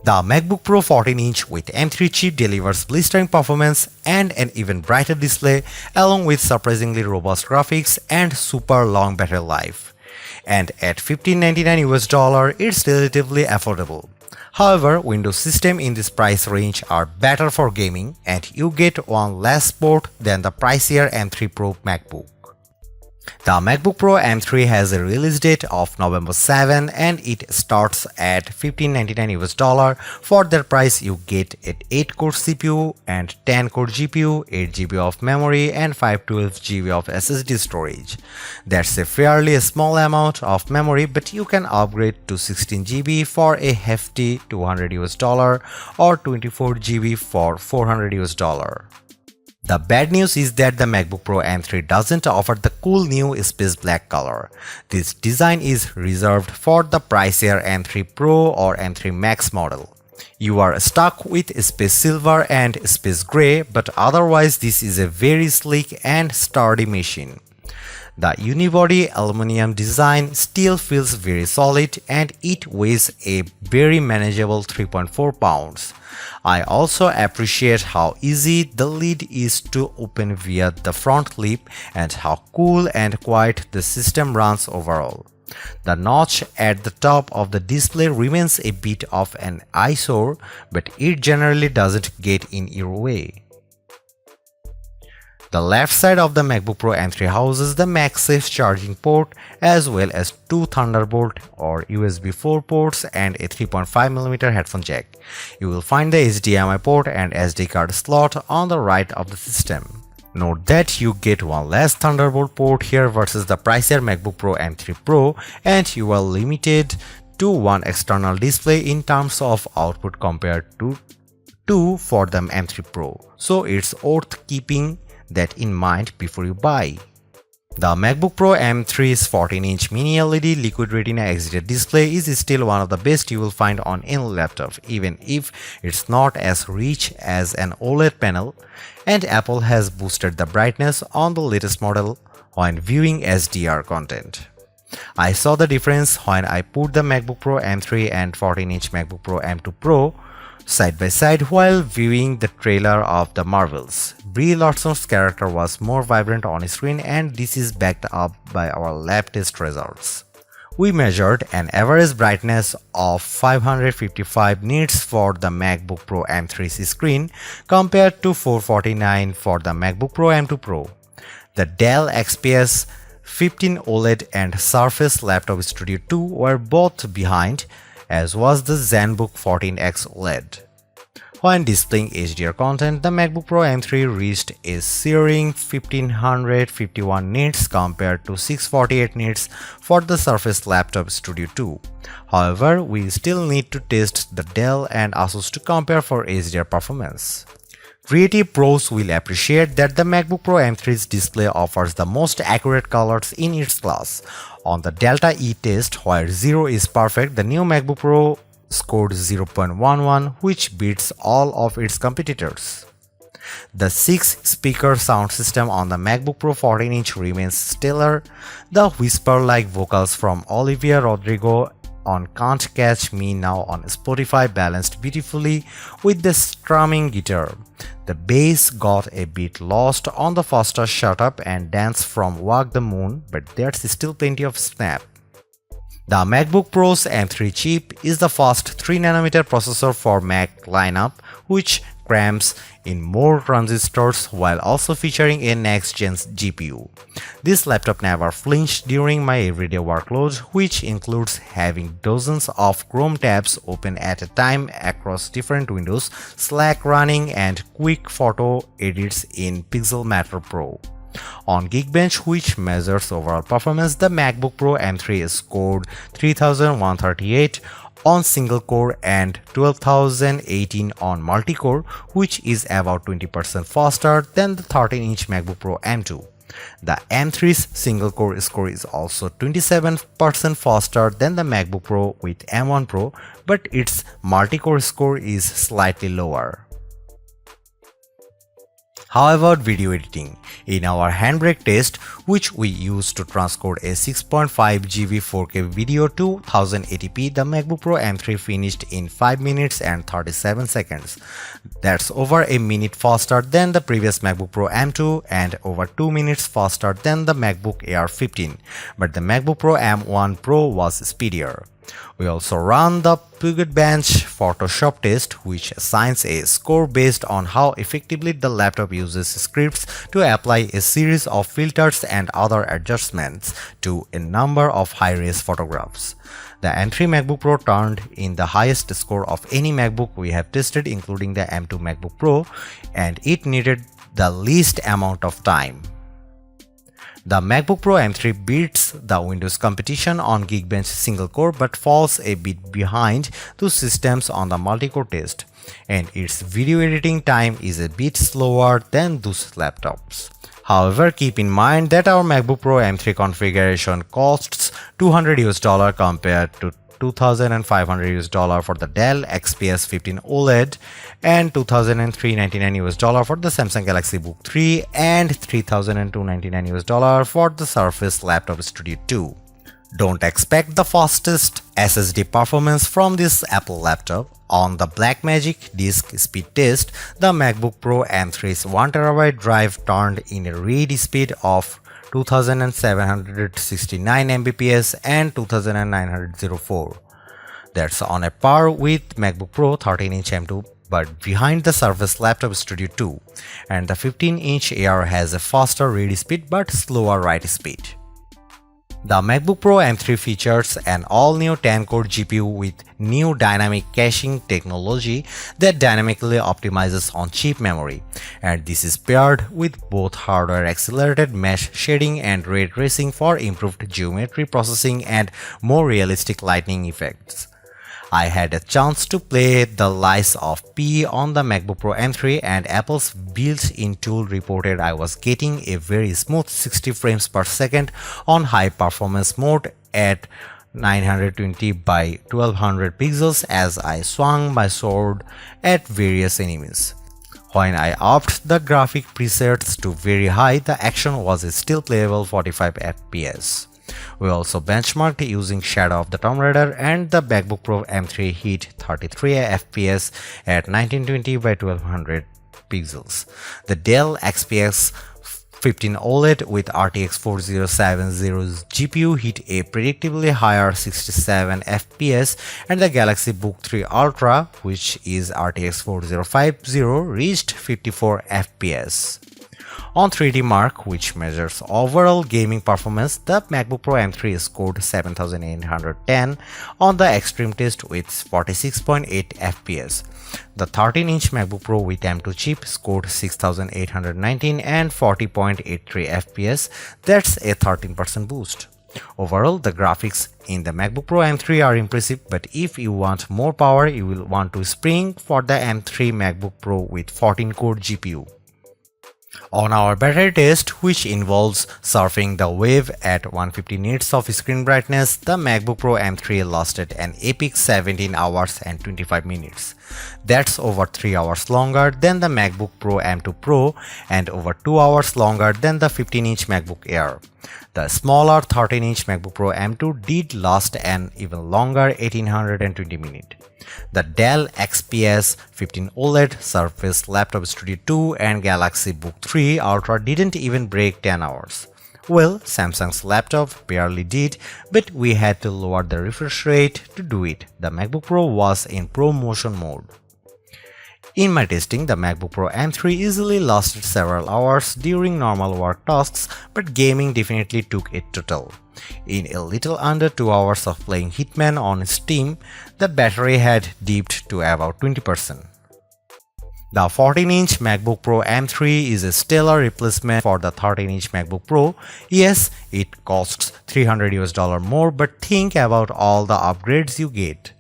The MacBook Pro 14-inch with M3 chip delivers blistering performance and an even brighter display along with surprisingly robust graphics and super long battery life. And at $1599 it's relatively affordable. However, Windows systems in this price range are better for gaming and you get one less port than the pricier M3 Pro MacBook. The MacBook Pro M3 has a release date of November 7 and it starts at $1599. For that price you get an 8-core CPU and 10-core GPU, 8GB of memory and 512GB of SSD storage. That's a fairly small amount of memory, but you can upgrade to 16GB for a hefty $200 or 24GB for $400. The bad news is that the MacBook Pro M3 doesn't offer the cool new space black color. This design is reserved for the pricier M3 Pro or M3 Max model. You are stuck with space silver and space gray, but otherwise this is a very sleek and sturdy machine. The unibody aluminum design still feels very solid and it weighs a very manageable 3.4 pounds. I also appreciate how easy the lid is to open via the front lip and how cool and quiet the system runs overall. The notch at the top of the display remains a bit of an eyesore, but it generally doesn't get in your way. The left side of the MacBook Pro M3 houses the MagSafe charging port as well as two Thunderbolt or USB 4 ports and a 3.5mm headphone jack. You will find the HDMI port and SD card slot on the right of the system. Note that you get one less Thunderbolt port here versus the pricier MacBook Pro M3 Pro, and you are limited to one external display in terms of output compared to two for the M3 Pro. So it's worth keeping that in mind before you buy. The MacBook Pro M3's 14-inch mini LED Liquid Retina XDR display is still one of the best you will find on any laptop, even if it's not as rich as an OLED panel, and Apple has boosted the brightness on the latest model when viewing HDR content. I saw the difference when I put the MacBook Pro M3 and 14-inch MacBook Pro M2 Pro side by side while viewing the trailer of The Marvels. Brie Larson's character was more vibrant on screen, and this is backed up by our lab test results. We measured an average brightness of 555 nits for the MacBook Pro M3's screen compared to 449 for the MacBook Pro M2 Pro. The Dell XPS 15 OLED and Surface Laptop Studio 2 were both behind, as was the ZenBook 14X OLED. When displaying HDR content, the MacBook Pro M3 reached a searing 1551 nits compared to 648 nits for the Surface Laptop Studio 2. However, we still need to test the Dell and Asus to compare for HDR performance. Creative pros will appreciate that the MacBook Pro M3's display offers the most accurate colors in its class. On the Delta E test, where 0 is perfect, the new MacBook Pro scored 0.11, which beats all of its competitors. The 6-speaker sound system on the MacBook Pro 14-inch remains stellar. The whisper-like vocals from Olivia Rodrigo on Can't Catch Me Now on Spotify balanced beautifully with the strumming guitar. The bass got a bit lost on the faster Shut Up and Dance from Walk the Moon, but there's still plenty of snap. The MacBook Pro's M3 chip is the fast 3nm processor for Mac lineup, which crams in more transistors while also featuring a next-gen GPU. This laptop never flinched during my everyday workload, which includes having dozens of Chrome tabs open at a time across different windows, Slack running, and quick photo edits in Pixelmator Pro. On Geekbench, which measures overall performance, the MacBook Pro M3 scored 3138 on single core and 12018 on multi-core, which is about 20% faster than the 13-inch MacBook Pro M2. The M3's single core score is also 27% faster than the MacBook Pro with M1 Pro, but its multi-core score is slightly lower. How about video editing? In our handbrake test, which we used to transcode a 6.5 GB 4K video to 1080p, the MacBook Pro M3 finished in 5 minutes and 37 seconds. That's over a minute faster than the previous MacBook Pro M2 and over 2 minutes faster than the MacBook Air 15, but the MacBook Pro M1 Pro was speedier. We also run the Puget Bench Photoshop test, which assigns a score based on how effectively the laptop uses scripts to apply a series of filters and other adjustments to a number of high-res photographs. The M3 MacBook Pro turned in the highest score of any MacBook we have tested, including the M2 MacBook Pro, and it needed the least amount of time. The MacBook Pro M3 beats the Windows competition on Geekbench single core but falls a bit behind those systems on the multi-core test, and its video editing time is a bit slower than those laptops. However, keep in mind that our MacBook Pro M3 configuration costs $200 compared to $2,500 for the Dell XPS 15 OLED and $2,399 for the Samsung Galaxy Book 3 and $3,299 for the Surface Laptop Studio 2. Don't expect the fastest SSD performance from this Apple laptop. On the Blackmagic disk speed test, the MacBook Pro M3's 1TB drive turned in a read speed of 2769 Mbps and 2904. That's on a par with MacBook Pro 13-inch M2 but behind the Surface Laptop Studio 2, and the 15-inch Air has a faster read speed but slower write speed. The MacBook Pro M3 features an all-new 10-core GPU with new dynamic caching technology that dynamically optimizes on chip memory, and this is paired with both hardware-accelerated mesh shading and ray tracing for improved geometry processing and more realistic lighting effects. I had a chance to play the Lies of P on the MacBook Pro M3, and Apple's built-in tool reported I was getting a very smooth 60 frames per second on high performance mode at 920 by 1200 pixels as I swung my sword at various enemies. When I upped the graphic presets to very high, the action was still playable 45 FPS. We also benchmarked using Shadow of the Tomb Raider, and the MacBook Pro M3 hit 33 FPS at 1920 by 1200 pixels. The Dell XPS 15 OLED with RTX 4070's GPU hit a predictably higher 67 FPS, and the Galaxy Book 3 Ultra, which is RTX 4050, reached 54 FPS. On 3D Mark, which measures overall gaming performance, the MacBook Pro M3 scored 7810 on the extreme test with 46.8 FPS. The 13-inch MacBook Pro with M2 chip scored 6819 and 40.83 FPS. That's a 13% boost. Overall, the graphics in the MacBook Pro M3 are impressive, but if you want more power, you will want to spring for the M3 MacBook Pro with 14-core GPU. On our battery test, which involves surfing the web at 150 nits of screen brightness, the MacBook Pro M3 lasted an epic 17 hours and 25 minutes. That's over 3 hours longer than the MacBook Pro M2 Pro and over 2 hours longer than the 15-inch MacBook Air. The smaller 13-inch MacBook Pro M2 did last an even longer 1820 minutes. The Dell XPS 15 OLED, Surface Laptop Studio 2 and Galaxy Book 3 Ultra didn't even break 10 hours. Well, Samsung's laptop barely did, but we had to lower the refresh rate to do it. The MacBook Pro was in Pro Motion mode. In my testing, the MacBook Pro M3 easily lasted several hours during normal work tasks, but gaming definitely took a toll. In a little under 2 hours of playing Hitman on Steam, the battery had dipped to about 20%. The 14-inch MacBook Pro M3 is a stellar replacement for the 13-inch MacBook Pro. Yes, it costs $300 more, but think about all the upgrades you get.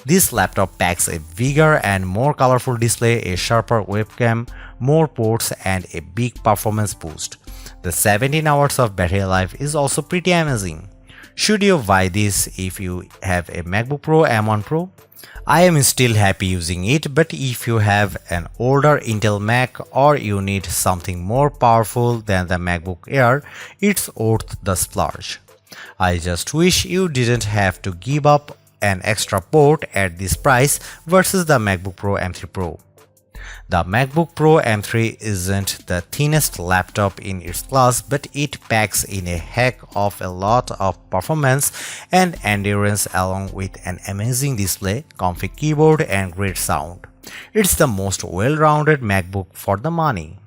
This laptop packs a bigger and more colorful display, a sharper webcam, more ports, and a big performance boost. The 17 hours of battery life is also pretty amazing. Should you buy this if you have a MacBook Pro M1 Pro? I am still happy using it, but if you have an older Intel Mac or you need something more powerful than the MacBook Air, it's worth the splurge. I just wish you didn't have to give up an extra port at this price versus the MacBook Pro M3 Pro. The MacBook Pro M3 isn't the thinnest laptop in its class, but it packs in a heck of a lot of performance and endurance along with an amazing display, comfy keyboard and great sound. It's the most well-rounded MacBook for the money.